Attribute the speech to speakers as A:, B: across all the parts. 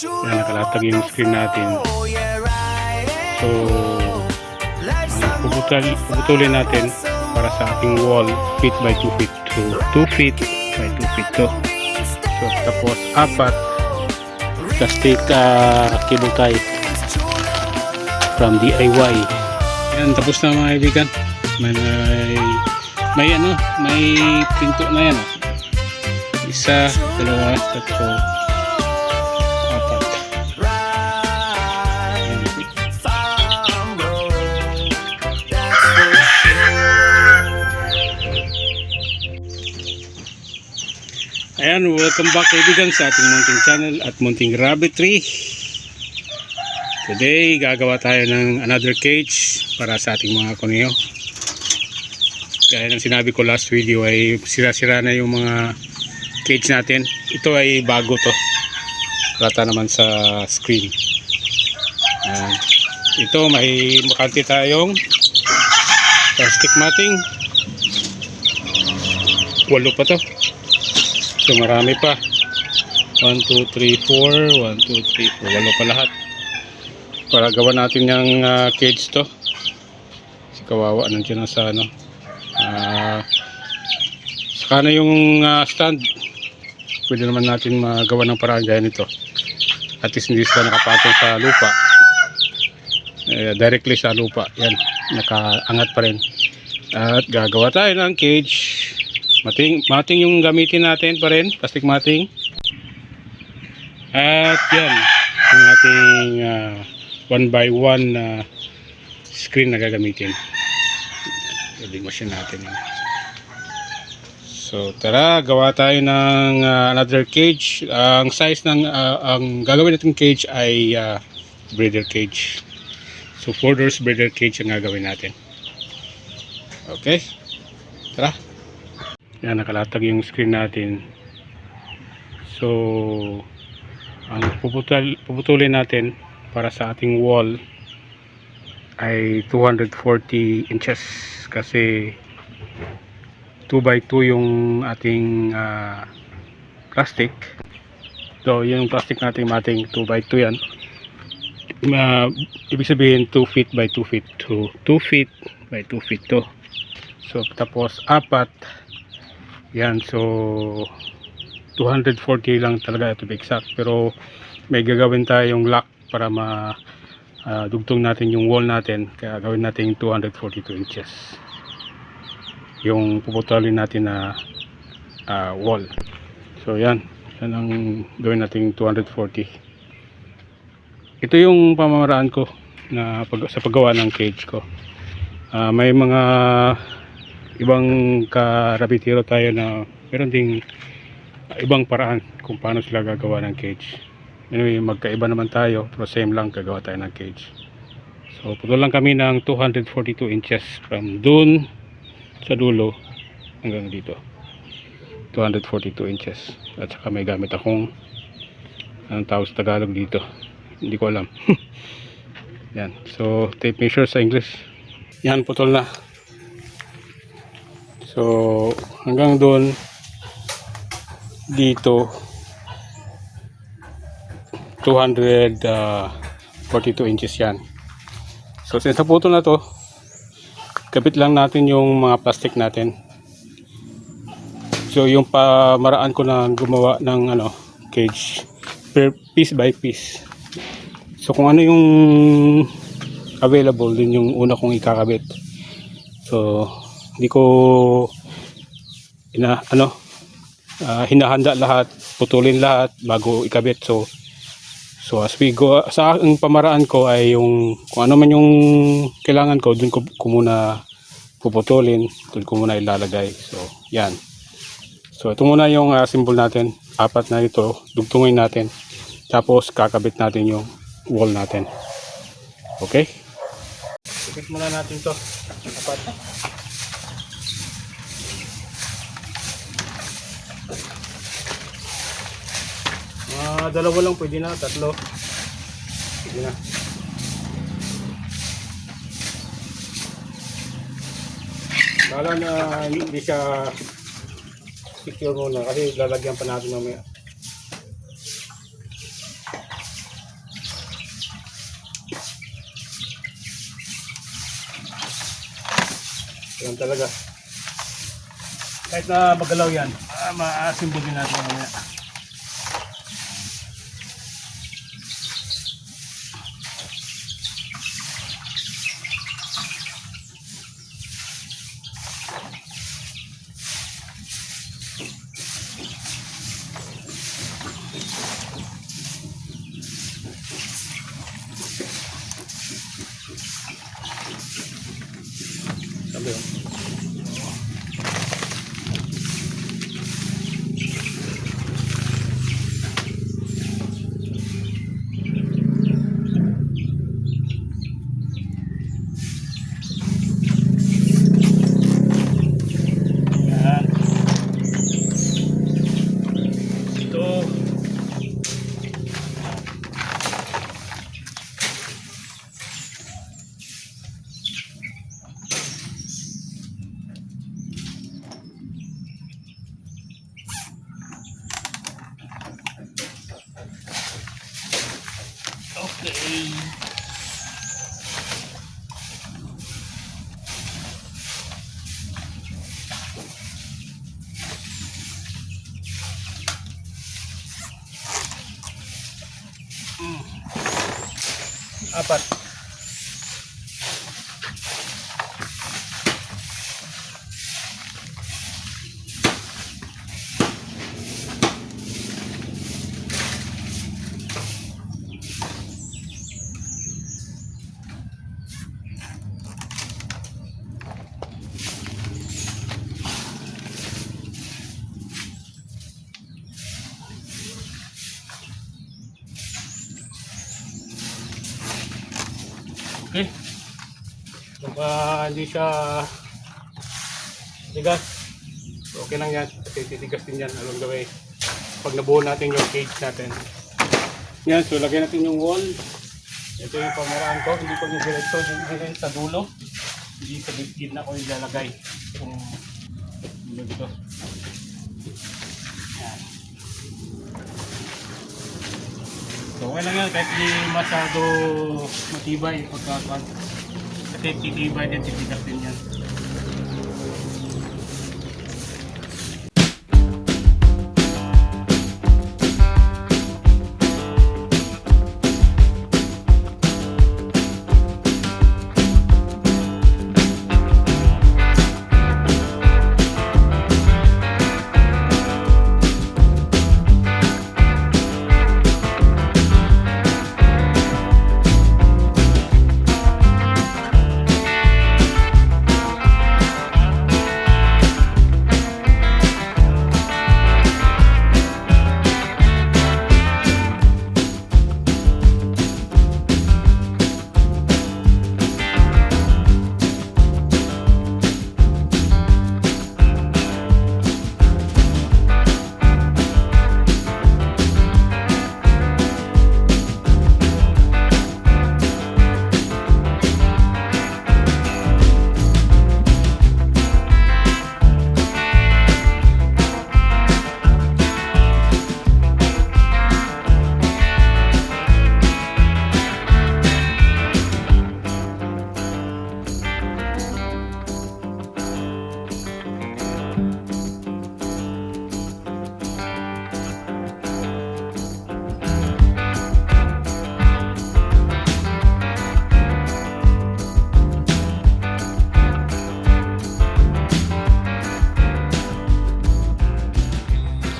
A: Yan, nakalatag yung screen natin. So, puputulin natin para sa ating wall, feet by 2 feet to 2 feet by 2 feet to. So, tapos apat plastic cable tie from DIY. Yan, tapos na mga kaibigan. May pinto na yan. Isa, dalawa, tatlo, apat. Ayan, welcome back kaibigan sa ating munting channel at munting rabbitry. Today, gagawa tayo ng another cage para sa ating mga kuneho. Gaya ng sinabi ko last video ay sira-sira na yung mga cage natin. Ito ay bago to. Rata naman sa screen. Ito may makante tayong plastic matting. 8 pa to. So marami pa. 1, 2, 3, 4 1, 2, 3, 4 8 pa lahat. Para gawa natin yung cage to. Si kawawa nandiyan na sa ano. Saka na yung stand. Pwede naman natin magawa ng paraan gaya nito. At least hindi sila nakapatong sa lupa. Directly sa lupa. Yan. Nakaangat pa rin. At gagawa tayo ng cage. Mating yung gamitin natin pa rin. Plastic matting. At yan. Yung ating 1x1 screen na gagamitin. Welding machine natin yun. So tara, gawa tayo ng another cage. Ang size ng ang gagawin natin cage ay breeder cage. So 4 doors breeder cage ang gagawin natin. Okay, tara. Yan, nakalatag yung screen natin. So ang puputulin natin para sa ating wall ay 240 inches kasi 2x2 yung ating plastic. So yung plastic natin mating 2x2 yan. Ibig sabihin 2 feet by 2 feet to 2 feet by 2 feet to. So tapos apat yan, so 240 lang talaga to be exact, pero may gagawin tayong lock para dugtong natin yung wall natin, kaya gawin natin 242 inches yung puputulin natin na wall. So yan ang gawin natin 240. Ito yung pamamaraan ko na sa paggawa ng cage ko. May mga ibang karabitiro tayo na meron ding ibang paraan kung paano sila gagawa ng cage. Anyway, magkaiba naman tayo pero same lang gagawa tayo ng cage. So putol lang kami ng 242 inches from dun sa dulo hanggang dito. 242 inches. At saka may gamit akong anong tawag sa Tagalog dito, hindi ko alam. Yan, so tape measure sa English. Yan, putol na. So hanggang doon dito 242 inches yan. So since naputol na to, kapit lang natin yung mga plastic natin. So yung pamaraan ko na gumawa ng cage per piece by piece. So kung ano yung available din yung una kong ikakabit. So hindi ko hinahanda lahat, putulin lahat bago ikabit. So as we go, sa aking pamaraan ko ay yung kung ano man yung kailangan ko, dun ko muna puputulin, dun ko muna ilalagay. So yan. So ito muna yung symbol natin, apat na ito, dugtungin natin, tapos kakabit natin yung wall natin. Okay, ikit muna natin to apat. Dalawa lang pwede na, tatlo pwede na. Kala na hindi siya secure muna kasi lalagyan pa natin mamaya. Yan talaga. Kahit na magalaw yan, ma-assemble din natin mamaya. Sabi yun. Yan. Ito. Okay. Apat. Okay. Hindi siya tigas. So, okay lang yan. Kasi titigas din yan along the way. Pag nabuo natin yung cage natin. Yan. So, lagyan natin yung wall. Ito yung pamaraan ko. Hindi ko nilagay ito sa dulo. Hindi sa gitna ko ilalagay. Kung dito. Yan. So, okay lang yan. Kahit hindi masyado matibay pagkakad. Kasi titibay din, titigas din yan.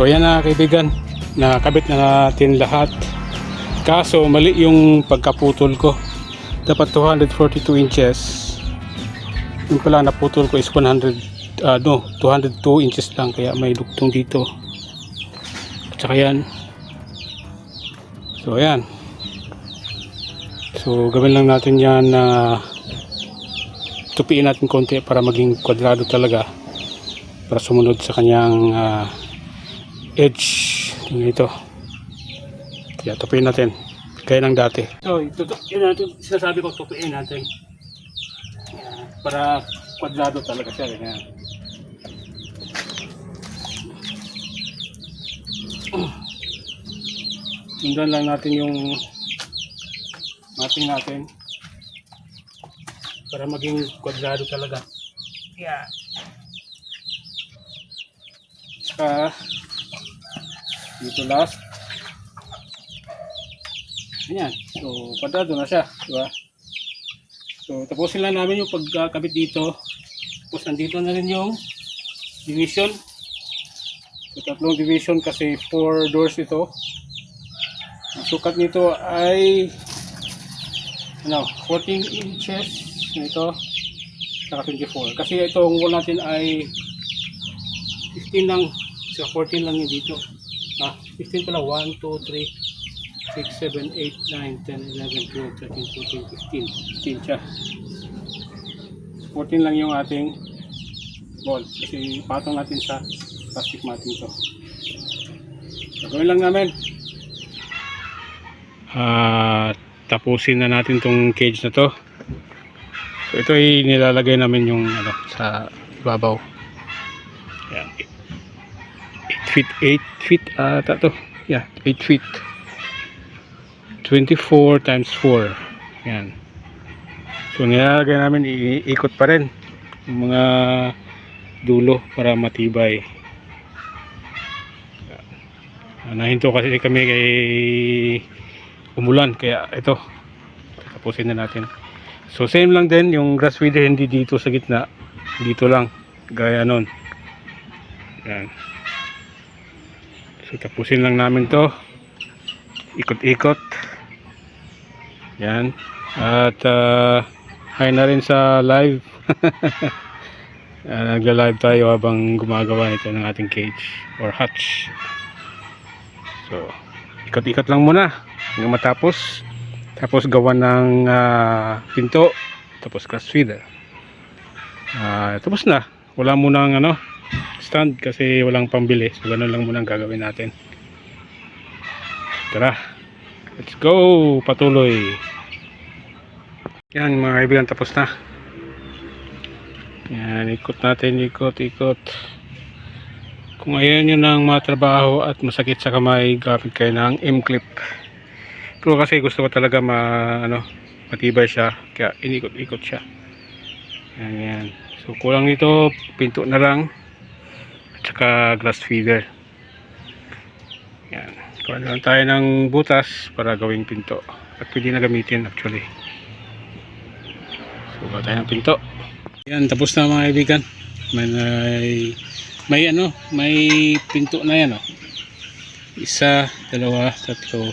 A: So ayan na kaibigan, nakabit na natin lahat. Kaso mali yung pagkaputol ko. Dapat 242 inches. Yung pala naputol ko is 202 inches lang, kaya may dugtong dito. Tsaka yan. So ayan. So gawin lang natin yan na tupiin natin konti para maging kwadrado talaga, para sumunod sa kanyang edge ito. Kaya tupiin natin gaya ng dati. So yun natin, sinasabi ko, tupiin natin para kwadrado talaga siya. Ganyan. Sundan lang natin yung mapping natin para maging kwadrado talaga. Yan. Saka dito last. Ayan. So, padrado na siya. Diba? So, tapusin lang namin yung pagkakabit dito. Tapos, nandito na rin yung division. So, tatlong division kasi 4 doors ito. Ang sukat nito ay 14 inches. Ito, saka 24. Kasi itong wall natin ay 15 lang. So, 14 lang yung dito. 15 pala. 1, 2, 3. 6, 7, 8, 9, 10, 11, 12, 13, 14, 15. 15 siya. 14 lang yung ating ball. Kasi patong natin sa plastic matting to. Gagawin lang namin. Tapusin na natin tong cage na to. So ito ay nilalagay namin yung sa babaw. Ayan. 8 feet ata to. Yeah, 8 feet. 24 times 4. Yan. So nilalagay namin, iikot pa rin yung mga dulo para matibay. Nahinto kasi kami kay umulan, kaya ito tapusin na natin. So same lang din yung grass feeder, hindi dito sa gitna, dito lang gaya nun. Yan. So tapusin lang namin to, ikot-ikot. Yan. At hi na rin sa live. Nagla-live tayo habang gumagawa nito ng ating cage or hutch. So, ikot-ikot lang muna hanggang matapos. Tapos gawa ng pinto. Tapos grass feeder. Tapos na. Wala munang stand kasi walang pambili. So, ganun lang muna ang gagawin natin. Tara. Let's go! Patuloy! Yan mga kaibigan, tapos na. Yan, ikot natin, ikot. Kung ayaw nyo ng matrabaho at masakit sa kamay, gamit kayo ng M-clip. Pero kasi gusto ko talaga matibay siya, kaya inikot-ikot siya. Yan. So kulang nito, pinto na lang. At saka glass feeder. Yan. Kuha lang tayo ng butas para gawing pinto. At pwede na gamitin actually. So gawa tayo ng pinto. Yan, tapos na mga kaibigan. May pinto na yan. Isa, dalawa, tatlo,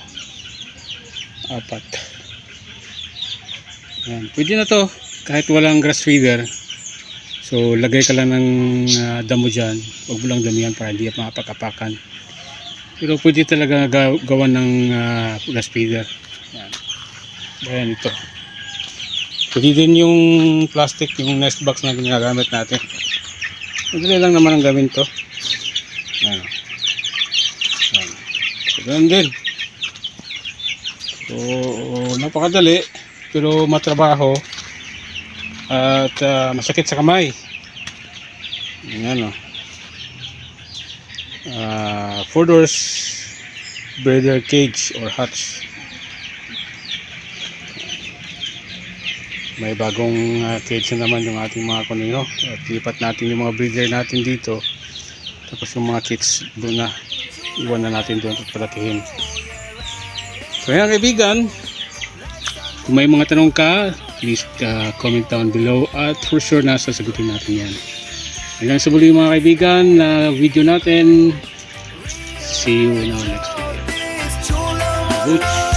A: apat. Yan. Pwede na to kahit walang grass feeder. So lagay ka lang ng damo dyan. Huwag mo lang damihan para hindi makapag-apakan. Pero pwede talaga gawan ng grass feeder. Yan. Ayan ito. Pwede din yung plastic, yung nest box na ginagamit natin. Madali lang naman ang gawin to. Ayan. Ayan. So, ganun din. So, napakadali. Pero matrabaho. At masakit sa kamay. Ayan o. 4 doors breeder cage or hutch. May bagong cage na naman yung ating mga kunino. At lipat natin yung mga breeder natin dito. Tapos yung mga kits doon na. Iwan na natin doon at palakihin. So yan kaibigan. Kung may mga tanong ka, please comment down below. At for sure na sasagutin natin yan. Hanggang sa muli mga kaibigan na video natin. See you in our next video. Boots.